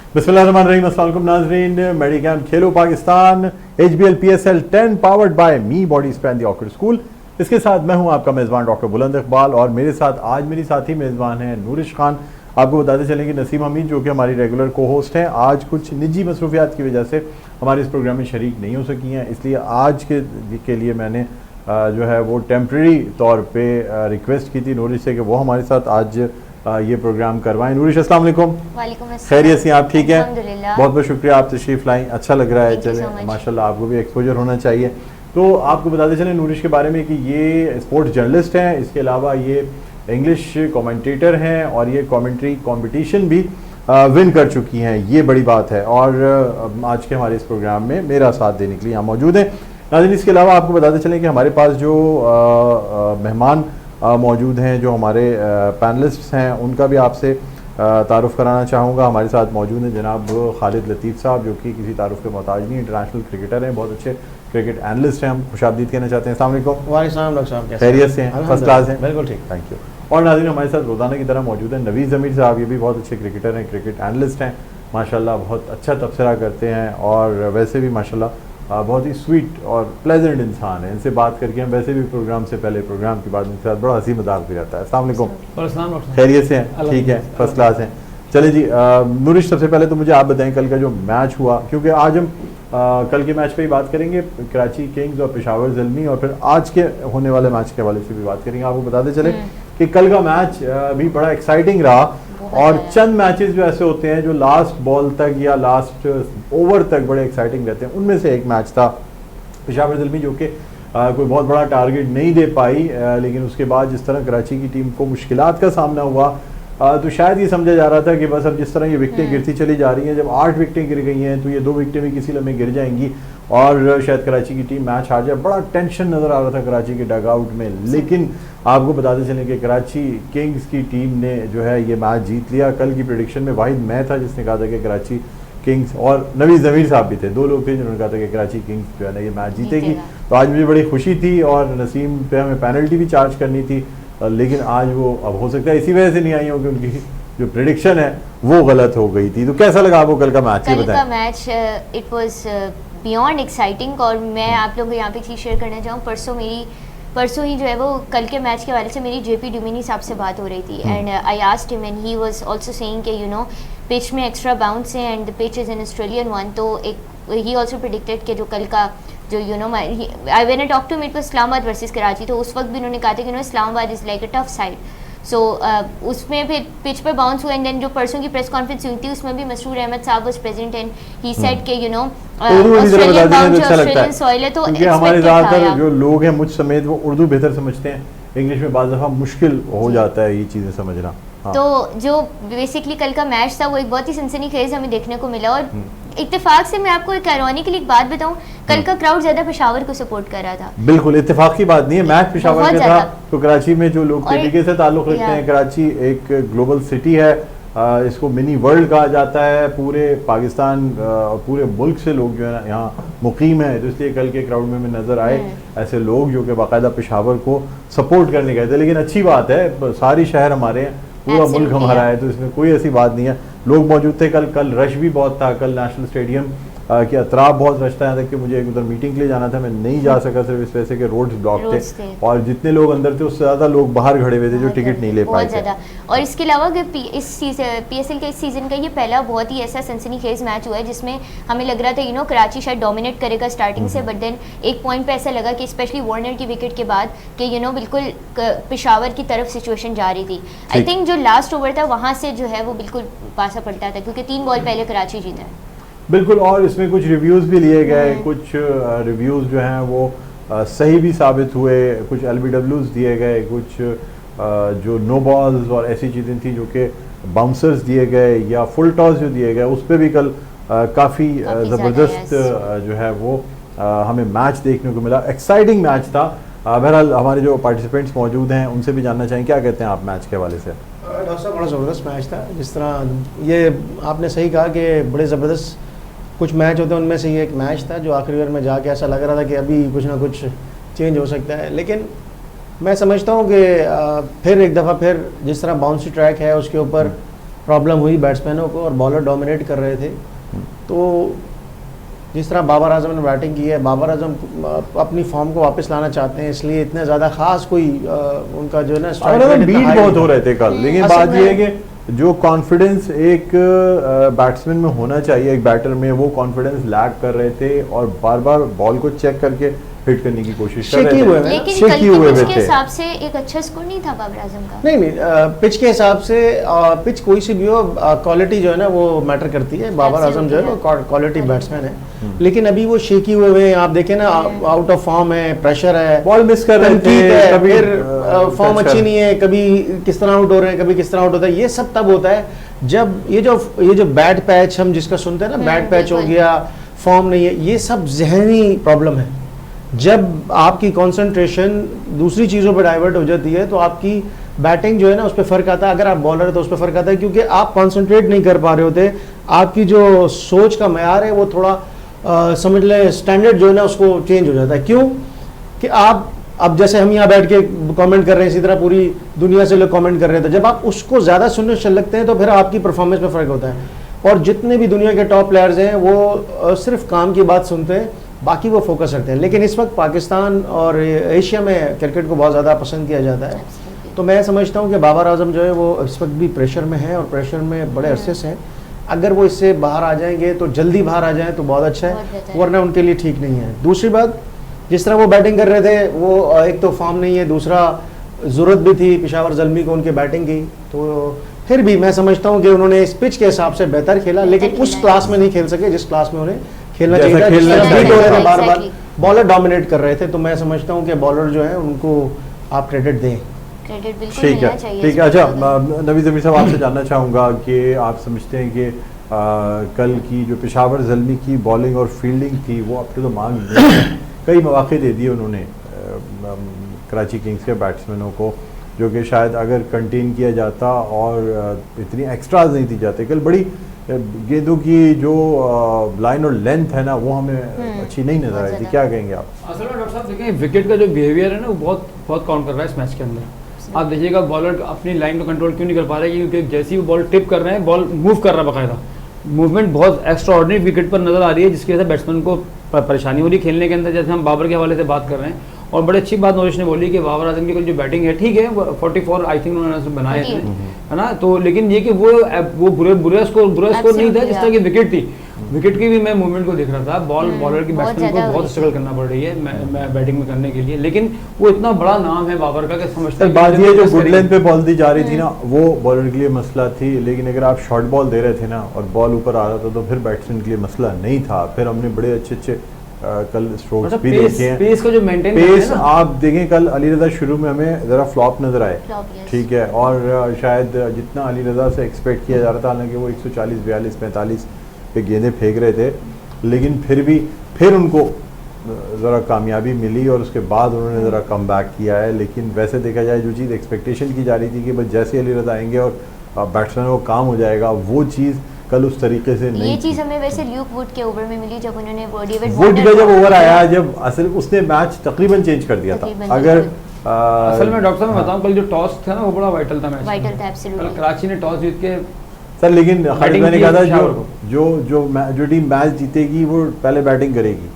बिस्मिल्लाहिर्रहमानिर्रहीम, अस्सलाम वालेकुम नाज़रीन। मेडिकैम खेलो Pakistan HBL PSL 10 powered by me body span the Oxford school. इसके साथ मैं हूं आपका मेज़बान डॉक्टर बुलंद इकबाल और मेरे साथ आज मेरी साथी मेज़बान हैं नूरिश खान। आपको बताते चलें कि नसीम हमीद जो कि हमारी रेगुलर को होस्ट हैं, आज कुछ निजी मसरूफियात की वजह से हमारे इस प्रोग्राम में शरीक नहीं हो सकी हैं, इसलिए आज के लिए मैंने जो है वो टेम्प्रेरी तौर पे रिक्वेस्ट की थी नूरिश से कि वो हमारे साथ आज ये प्रोग्राम करवाएं। नूरिश अस्सलाम वालेकुम। वालेकुम अस्सलाम। खैरियत से आप ठीक हैं? अल्हम्दुलिल्लाह। बहुत बहुत शुक्रिया, आप तशरीफ़ लाई, अच्छा लग रहा है। चले माशाल्लाह, आपको भी एक्सपोजर होना चाहिए। तो आपको बताते चलें नूरिश के बारे में कि ये स्पोर्ट्स जर्नलिस्ट हैं, इसके अलावा ये इंग्लिश कमेंटेटर हैं और ये कमेंट्री कंपटीशन भी विन कर चुकी हैं, ये बड़ी बात है। और आज के हमारे इस प्रोग्राम में मेरा साथ देने के लिए यहाँ मौजूद हैं। नाज़रीन, इसके अलावा आपको बताते चलें कि हमारे पास जो मेहमान मौजूद हैं, जो हमारे पैनलिस्ट्स हैं, उनका भी आपसे तारुफ़ कराना चाहूँगा। हमारे साथ मौजूद हैं जनाब खालिद लतीफ़ साहब, जो कि किसी तारुफ़ के मोहताज नहीं, इंटरनेशनल क्रिकेटर हैं, बहुत अच्छे क्रिकेट एनालिस्ट हैं। हम खुशामदीद कहना चाहते हैं। अस्सलाम वालेकुम। वालेकुम डॉक्टर साहब, खैरियत से हैं? फर्स्ट क्लास हैं? बिल्कुल ठीक, थैंक यू। और नाज़रीन, हमारे साथ रोज़ाना की तरह मौजूद हैं नवीज़ ज़मीर साहब, ये भी बहुत अच्छे क्रिकेटर हैं, क्रिकेट एनालिस्ट हैं, माशाल्लाह बहुत अच्छा तबसरा करते हैं और वैसे भी माशाल्लाह बहुत ही स्वीट और प्लेजेंट इंसान है। इनसे बात करके हम वैसे भी प्रोग्राम से पहले, प्रोग्राम के बाद इनके साथ बड़ा हंसी मजाक भी रहता है। अस्सलाम वालेकुम। खैरियत से हैं? ठीक है, फर्स्ट क्लास हैं। चले जी, नूरिश सबसे पहले तो मुझे आप बताएं कल का जो मैच हुआ, क्योंकि आज हम कल के मैच पे ही बात करेंगे, कराची किंग्स और पेशावर ज़ल्मी, और फिर आज के होने वाले मैच के हवाले से भी बात करेंगे। आपको बताते चले कि कल का मैच भी बड़ा एक्साइटिंग रहा और चंद मैचेस जो ऐसे होते हैं जो लास्ट बॉल तक या लास्ट ओवर तक बड़े एक्साइटिंग रहते हैं, उनमें से एक मैच था पेशावर ज़ल्मी, जो कि कोई बहुत बड़ा टारगेट नहीं दे पाई, लेकिन उसके बाद जिस तरह कराची की टीम को मुश्किलात का सामना हुआ, तो शायद ये समझा जा रहा था कि बस अब जिस तरह ये विकेटें गिरती चली जा रही हैं, जब 8 विकेटें गिर गई हैं तो ये 2 विकेटें भी किसी लम्हे गिर जाएंगी और शायद कराची की टीम मैच हार जाए। बड़ा टेंशन नज़र आ रहा था कराची के डग आउट में, लेकिन आपको बताते चलें कि कराची किंग्स की टीम ने जो है ये मैच जीत लिया। कल की प्रेडिक्शन में वाहिद मैं था जिसने कहा था कि कराची किंग्स, और नवीज़ ज़मीर साहब भी थे, 2 लोग थे जिन्होंने कहा था कि कराची किंग्स जो है ना ये मैच जीतेगी। तो आज मुझे बड़ी खुशी थी और नसीम पे हमें पेनल्टी भी चार्ज करनी थी, लेकिन आज वो अब हो सकता है इसी वजह से नहीं आई हो कि उनकी जो प्रेडिक्शन है वो गलत हो गई थी। तो कैसा लगा आपको कल का मैच? कल का match it was beyond exciting. और मैं आप लोगों को यहाँ पे चीज़ शेयर करना चाहूँ, परसों ही जो है वो कल के मैच के बारे से मेरी JP ड्यूमिनी साहब से बात हो रही थी, and I asked him and he was also saying कि यू नो पिच में एक्स्ट्रा बाउंस है and the pitch is an Australian one. तो एक ही आल्सो प्रेडिक्टेड कि जो कल का जो you know I when I talk to him it was Islamabad versus Karachi, तो उस वक्त भी उन्होंने कहा था कि no Islamabad is like a tough side. So उसमें फिर पिच पर बाउंस हुआ एंड देन जो परसों की प्रेस कॉन्फ्रेंस हुई थी उसमें भी मसरूर अहमद साहब was present and he said कि you know Australian bound Australian soil है, तो हमारे ज़्यादातर जो लोग हैं मुझ समेत वो उर्दू बेहतर समझते हैं, इंग्लिश में बाज़ दफ़ा मुश्किल हो जाता है ये चीज़ें समझना। हाँ। तो जो बेसिकली कल का मैच था वो एक बहुत ही सनसनीखेज हमें देखने को मिला। और इत्तेफाक से मैं आपको एक आयरनी के लिए एक बात बताऊं, कल का क्राउड ज्यादा पेशावर को सपोर्ट कर रहा था। बिल्कुल इत्तेफाक की बात नहीं है, मैच पेशावर का था। तो कराची में जो लोग तरीके से ताल्लुक रखते हैं, कराची एक ग्लोबल सिटी है, इसको मिनी वर्ल्ड कहा जाता है, पूरे पाकिस्तान और पूरे मुल्क से लोग जो है ना यहाँ मुकीम है, तो इसलिए कल के क्राउड में नज़र आए ऐसे लोग जो कि बाकायदा पेशावर को सपोर्ट करने गए थे। लेकिन अच्छी बात है, सारी शहर हमारे हैं, पूरा मुल्क हमारा है, तो इसमें कोई ऐसी बात नहीं है। लोग मौजूद थे कल रश भी बहुत था, कल नेशनल स्टेडियम के अतराफ बहुत रश था, यहाँ तक कि मुझे एक उधर मीटिंग के लिए जाना था, मैं नहीं जा सका सिर्फ इस वजह से कि रोड्स ब्लॉक थे और जितने लोग अंदर थे उससे ज़्यादा लोग बाहर खड़े हुए थे जो टिकट नहीं ले पाए थे। और इसके अलावा इस PSL के इस सीज़न का ये पहला बहुत ही ऐसा सनसनीखेज मैच हुआ है जिसमें हमें लग रहा था यू नो कराची शायद डोमिनेट करेगा स्टार्टिंग से, बट देन एक पॉइंट पे ऐसा लगा कि स्पेशली वार्नर की विकेट के बाद कि यू नो बिल्कुल पेशावर की तरफ सिचुएशन जा रही थी। आई थिंक जो लास्ट ओवर था वहाँ से जो है वो बिल्कुल पासा पलटा था, क्योंकि 3 बॉल पहले कराची जीता है। बिल्कुल, और इसमें कुछ रिव्यूज़ भी लिए गए, कुछ रिव्यूज़ जो हैं वो सही भी साबित हुए, कुछ LBWs दिए गए, कुछ जो नो बॉल्स और ऐसी चीज़ें थी जो कि बाउंसर्स दिए गए या फुल टॉस जो दिए गए, उस पर भी कल काफ़ी ज़बरदस्त जो है वो हमें मैच देखने को मिला। एक्साइटिंग मैच था। बहरहाल हमारे जो पार्टिसिपेंट्स मौजूद हैं उनसे भी जानना चाहें क्या कहते हैं आप मैच के हवाले से। डॉक्टर साहब, बड़ा ज़बरदस्त मैच था। जिस तरह ये आपने सही कहा कि बड़े ज़बरदस्त कुछ मैच होते हैं, उनमें से ये एक मैच था जो आखिरी ओवर में जाके ऐसा लग रहा था कि अभी कुछ ना कुछ चेंज हो सकता है। लेकिन मैं समझता हूँ कि फिर एक दफ़ा फिर जिस तरह बाउंसी ट्रैक है उसके ऊपर प्रॉब्लम हुई बैट्समैनों को और बॉलर डोमिनेट कर रहे थे। तो जिस तरह बाबर आजम ने बैटिंग की है, बाबर आजम अपनी फॉर्म को वापस लाना चाहते हैं, इसलिए इतने ज़्यादा खास कोई उनका जो है ना और बीट बहुत हो रहे थे कल, लेकिन बात ये है कि जो कॉन्फिडेंस एक बैट्समैन में होना चाहिए, एक बैटर में, वो कॉन्फिडेंस लैक कर रहे थे और बार बार बॉल को चेक करके हिट करने की कोशिश कर रहे थे। लेकिन कल की पिच के हिसाब से एक अच्छा स्कोर नहीं था बाबर आजम का। नहीं, पिच के हिसाब से पिच कोई सी भी हो, क्वालिटी जो है ना वो मैटर करती है। बाबर आजम जो है वो क्वालिटी बैट्समैन है, लेकिन अभी वो शेकी हुए हैं, आप देखें ना, आउट ऑफ फॉर्म है, प्रेशर है, बॉल मिस कर रहे थे, कभी फॉर्म अच्छी नहीं है, कभी किस तरह आउट हो रहे हैं, कभी किस तरह आउट होता है। ये सब तब होता है जब ये जो बैड पैच हम जिसका सुनते हैं ना, बैड पैच हो गया, फॉर्म नहीं है, ये सब जहनी प्रॉब्लम है। जब आपकी कंसंट्रेशन दूसरी चीज़ों पर डाइवर्ट हो जाती है तो आपकी बैटिंग जो है ना उस पर फ़र्क आता है। अगर आप बॉलर है तो उस पर फ़र्क आता है, क्योंकि आप कंसंट्रेट नहीं कर पा रहे होते, आपकी जो सोच का मयार है वो थोड़ा समझ लें स्टैंडर्ड जो है ना उसको चेंज हो जाता है। क्यों कि आप अब जैसे हम यहाँ बैठ के कमेंट कर रहे हैं, इसी तरह पूरी दुनिया से लोग कमेंट कर रहे थे, जब आप उसको ज़्यादा सुनने चल लगते हैं तो फिर आपकी परफॉर्मेंस में फ़र्क होता है। और जितने भी दुनिया के टॉप प्लेयर्स हैं वो सिर्फ काम की बात सुनते हैं, बाकी वो फोकस रखते हैं। लेकिन इस वक्त पाकिस्तान और एशिया में क्रिकेट को बहुत ज़्यादा पसंद किया जाता है। तो मैं समझता हूँ कि बाबर आजम जो है वो इस वक्त भी प्रेशर में है और प्रेशर में बड़े अरसे से हैं। अगर वो इससे बाहर आ जाएंगे तो जल्दी बाहर आ जाएं तो बहुत अच्छा है, वरना उनके लिए ठीक नहीं है। दूसरी बात, जिस तरह वो बैटिंग कर रहे थे वो एक तो फॉर्म नहीं है, दूसरा ज़रूरत भी थी पेशावर ज़ल्मी को उनके बैटिंग की, तो फिर भी मैं समझता हूँ कि उन्होंने इस पिच के हिसाब से बेहतर खेला, लेकिन उस क्लास में नहीं खेल सके जिस क्लास में उन्हें खेलना चाहिए था। जिस तरह बीट हो रहे थे, बार बार बॉलर डोमिनेट कर रहे थे, तो मैं समझता हूँ कि बॉलर जो है उनको आप क्रेडिट दें। ठीक है, ठीक है। अच्छा, नवी ज़मीर साहब आपसे जानना चाहूँगा कि आप समझते हैं कि कल की जो पेशावर ज़ल्मी की बॉलिंग और फील्डिंग थी वो अब तो मांग नहीं है, कई मौके दे दिए उन्होंने कराची किंग्स के बैट्समैनों को, जो कि शायद अगर कंटेन किया जाता और इतनी एक्स्ट्राज नहीं दी जाती। कल बड़ी गेंदों की जो लाइन और लेंथ है ना वो हमें अच्छी नहीं नजर आई थी, क्या कहेंगे आप? असल में डॉक्टर साहब देखें, विकेट का जो बिहेवियर है ना वो बहुत काउंट कर रहा है इस मैच के अंदर। आप देखिएगा बॉलर अपनी लाइन को कंट्रोल क्यों नहीं कर पा रहे, क्योंकि जैसे ही वो बॉल टिप कर रहे हैं, बॉल मूव कर रहा है, बाकायदा मूवमेंट बहुत एक्स्ट्रा ऑर्डिनरी विकेट पर नजर आ रही है, जिसकी वजह से बैट्समैन को परेशानी हो रही है खेलने के अंदर। जैसे हम बाबर के हवाले से बात कर रहे हैं, और बड़ी अच्छी बात नोरिश ने बोली कि बाबर आजम की जो बैटिंग है ठीक है, 44 आई थिंक उन्होंने बनाए थे, है ना, तो लेकिन ये कि वो बुरा स्कोर नहीं था जिस तरह की विकेट थी। विकेट की भी मैं मूवमेंट को देख रहा था, बॉलर की बैट्समैन को बहुत स्ट्रगल करना पड़ रही है मैं बैटिंग में करने के लिए, लेकिन वो इतना बड़ा नाम है बाबर का कि समझते हैं बात ये जो गुड लेंथ पे बॉल दी जा रही थी ना वो बॉलर के लिए मसला थी, लेकिन अगर आप शॉर्ट बॉल दे रहे थे ना और बॉल ऊपर आ रहा था तो फिर बैट्समैन के लिए मसला नहीं था। फिर हमने बड़े अच्छे कल स्ट्रोक्स भी देखे हैं, पेस को जो मेंटेन पेस आप देखें, कल अली रजा शुरू में हमें ज़रा फ्लॉप नज़र आए, ठीक है, और शायद जितना अली रजा से एक्सपेक्ट किया जा रहा था, हालांकि वो 140, 42, 45 पे गेंदें फेंक रहे थे, लेकिन फिर उनको ज़रा कामयाबी मिली और उसके बाद उन्होंने ज़रा कम बैक किया है। लेकिन वैसे देखा जाए जो चीज़ एक्सपेक्टेशन की जा रही थी कि बस जैसे अली रजा आएंगे और बैट्समैन को काम हो जाएगा, वो चीज़ कल उस तरीके से नहीं। ये चीज़ हमें वैसे ल्यूक वुड के ओवर में मिली जब उन्होंने वुड का जब ओवर आया, जब असल उसने मैच तकरीबन चेंज कर दिया था। अगर असल में डॉक्टर साहब मैं बताऊं, कल जो टॉस था ना वो बड़ा वाइटल था मैच, वाइटल था एब्सोल्युटली। कल कराची ने टॉस जीत के सर, लेकिन मैंने कहा था जो टीम मैच जीतेगी वो पहले बैटिंग करेगी,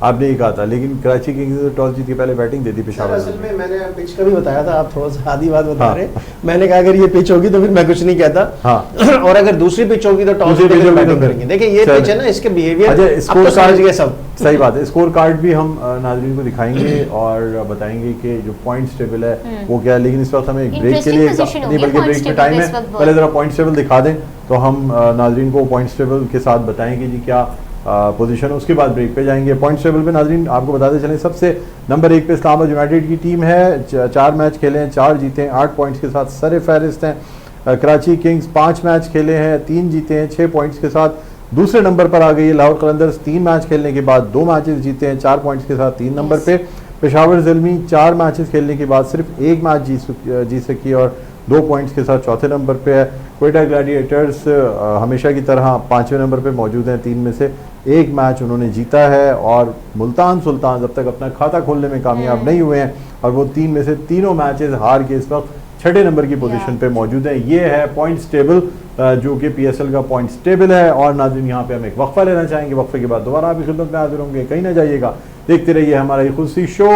आपने ये कहा था, लेकिन कराची किंग्स ने टॉस जीत के पहले बैटिंग दे दी पेशावर। असल में मैंने पिच का भी बताया था, आप थोड़ा सा आधी बात बता रहे। मैंने कहा अगर ये पिच होगी तो फिर मैं कुछ नहीं कहता, हाँ। और अगर दूसरी पिच होगी तो टॉस जीत के बैटिंग करेंगे। देखिए ये पिच है ना, इसके बिहेवियर स्कोर कार्ड के सब सही बात है। स्कोर कार्ड भी हम नाज़रीन को दिखाएंगे और बताएंगे कि जो पॉइंट्स टेबल है वो क्या है, लेकिन इस वक्त हमें एक ब्रेक के लिए नहीं बल्कि ब्रेक में टाइम है, पहले ज़रा पॉइंट्स टेबल दिखा दें तो हम नाज़रीन को पॉइंट्स टेबल के साथ बताएंगे जी क्या पोजीशन है, उसके बाद ब्रेक पे जाएंगे। पॉइंट्स टेबल पे नाज़रीन आपको बताते चलें, सबसे नंबर 1 पे इस्लामाबाद यूनाइटेड की टीम है, 4 मैच खेले हैं, 4 जीते हैं, 8 पॉइंट्स के साथ सर फहरिस्त हैं। कराची किंग्स 5 मैच खेले हैं, 3 जीते हैं, 6 पॉइंट्स के साथ दूसरे नंबर पर आ गई है। लाहौर कलंदर्स 3 मैच खेलने के बाद 2 मैचेस जीते हैं, 4 पॉइंट्स के साथ 3 नंबर पे। पेशावर ज़ल्मी 4 मैचेस खेलने के बाद सिर्फ 1 मैच जीत सकी और 2 पॉइंट्स के साथ चौथे नंबर पे है। क्वेटा ग्लैडिएटर्स हमेशा की तरह 5वें नंबर पे मौजूद हैं, 3 में से 1 मैच उन्होंने जीता है, और मुल्तान सुल्तान जब तक अपना खाता खोलने में कामयाब नहीं हुए हैं और वो 3 में से तीनों मैचेस हार के इस वक्त 6ठे नंबर की पोजीशन पे मौजूद है। ये है पॉइंट्स टेबल जो कि PSL का पॉइंट्स टेबल है। और नाज़रीन यहाँ पे हम एक वक्फा लेना चाहेंगे, वक्फे के बाद दोबारा आपकी खिदमत में हाजिर होंगे, कहीं ना जाइएगा, देखते रहिए हमारा ये खुशी शो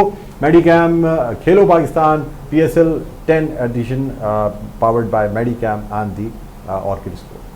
मेडिकैम खेलो Pakistan PSL 10 edition powered by Medicam and the Orchid sport.